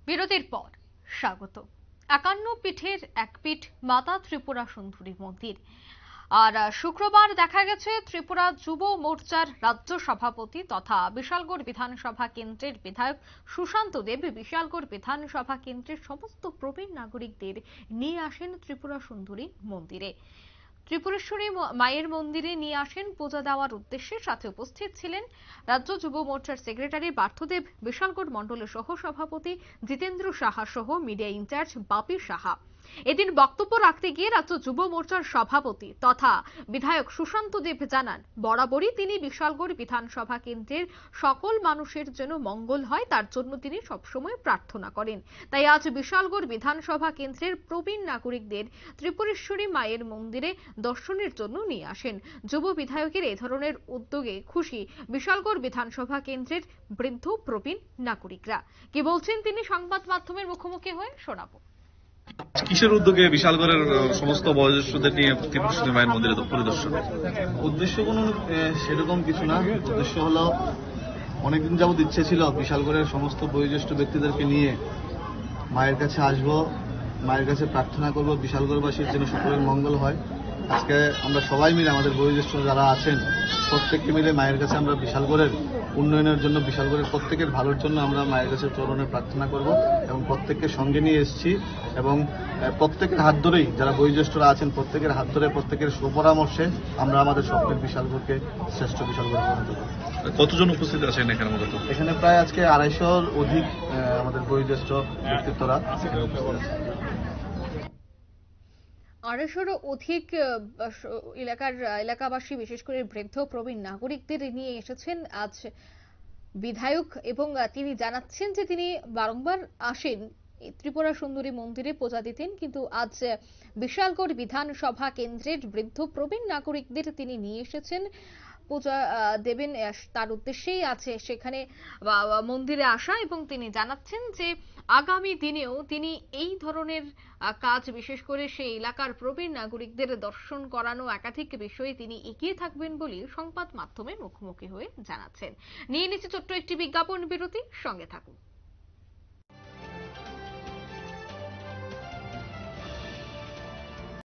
বিরতির পর স্বাগত। ৫১ পীঠের এক পীঠ মাতা ত্রিপুরা সুন্দরী মন্দির। আর শুক্রবার দেখা গেছে ত্রিপুরা যুব মোর্চার রাজ্য সভাপতি তথা বিশালগড় বিধানসভা কেন্দ্রের বিধায়ক সুশান্ত দেব বিশালগড় বিধানসভা কেন্দ্রের সমস্ত প্রবীণ নাগরিকদের নিয়ে আসেন ত্রিপুরা সুন্দরী মন্দিরে। ত্রিপুরেশ্বরী মায়ের মন্দিরে নিয়ে আসেন পূজা দেওয়ার উদ্দেশ্যে। সাথে উপস্থিত ছিলেন রাজ্য যুব মোর্চার সেক্রেটারি পার্থদেব, বিশালগড় মণ্ডলের সহ সভাপতি জিতেন্দ্র সাহা সহ মিডিয়া ইনচার্জ বাপি সাহা। এদিন বক্তব্য রাখতে গিয়ে রাজ্য যুব মোর্চার সভাপতি তথা বিধায়ক সুশান্ত দেব জানান, বরাবরই তিনি বিশালগড় বিধানসভা কেন্দ্রের সকল মানুষের যেন মঙ্গল হয় তার জন্য তিনি সবসময় প্রার্থনা করেন। তাই আজ বিশালগড় বিধানসভা কেন্দ্রের প্রবীণ নাগরিকদের ত্রিপুরেশ্বরী মায়ের মন্দিরে দর্শনের জন্য নিয়ে আসেন। যুব বিধায়কের এই ধরনের উদ্যোগে খুশি বিশালগড় বিধানসভা কেন্দ্রের বৃদ্ধ প্রবীণ নাগরিকরা। কি বলছেন তিনি সংবাদ মাধ্যমের মুখোমুখি হয়ে শোনাবো। কিসের উদ্যোগে বিশালগড়ের সমস্ত বয়োজ্যেষ্ঠদের নিয়ে ত্রিপুরেশ্বরী মায়ের মন্দিরে পরিদর্শন? উদ্দেশ্য কোনো সেরকম কিছু না। উদ্দেশ্য হলো অনেকদিন যাবত ইচ্ছে ছিল বিশালগড়ের সমস্ত বয়োজ্যেষ্ঠ ব্যক্তিদেরকে নিয়ে মায়ের কাছে আসব, মায়ের কাছে প্রার্থনা করব বিশালগড়বাসীর যেন সকলের মঙ্গল হয়। আজকে আমরা সবাই মিলে আমাদের বয়োজ্যেষ্ঠ যারা আছেন প্রত্যেককে মিলে মায়ের কাছে আমরা বিশালগড়ের উন্নয়নের জন্য, বিশালগড়ের প্রত্যেকের ভালোর জন্য আমরা মায়ের কাছে চরণে প্রার্থনা করব এবং প্রত্যেককে সঙ্গে নিয়ে এসেছি এবং প্রত্যেকের হাত ধরেই যারা বয়োজ্যেষ্ঠরা আছেন প্রত্যেকের হাত ধরে প্রত্যেকের সুপরামর্শে আমরা আমাদের স্বপ্নের বিশালগড়কে শ্রেষ্ঠ বিশালগড়ে পরিণত করব। কতজন উপস্থিত আছেন এখানে? মূলত এখানে প্রায় আজকে ২৫০-র অধিক আমাদের বয়োজ্যেষ্ঠ ব্যক্তিত্বরা উপস্থিত আছে। ২৫০-রও অধিক এলাকাবাসী বিশেষ করে বৃদ্ধ প্রবীণ নাগরিকদের নিয়ে এসেছেন আজ বিধায়ক এবং তিনি জানাচ্ছেন যে তিনি বারংবার আসেন ত্রিপুরা সুন্দরী মন্দিরে পূজা দিতেন, কিন্তু আজ বিশালগড় বিধানসভা কেন্দ্রের বৃদ্ধ প্রবীণ নাগরিকদের তিনি নিয়ে এসেছেন পূজা দেবেন তার উদ্দেশ্যেই আছে সেখানে মন্দিরে আসা। এবং তিনি জানাচ্ছেন যে আগামী দিনেও তিনি এই ধরনের কাজ বিশেষ করে সেই এলাকার প্রবীণ নাগরিকদের দর্শন করানো একাধিক বিষয়ে তিনি এগিয়ে থাকবেন বলে সংবাদ মাধ্যমের মুখোমুখি হয়ে জানাচ্ছেন। নিয়ে নিচ্ছে ছোট্ট একটি বিজ্ঞাপন বিরতি, সঙ্গে থাকুন।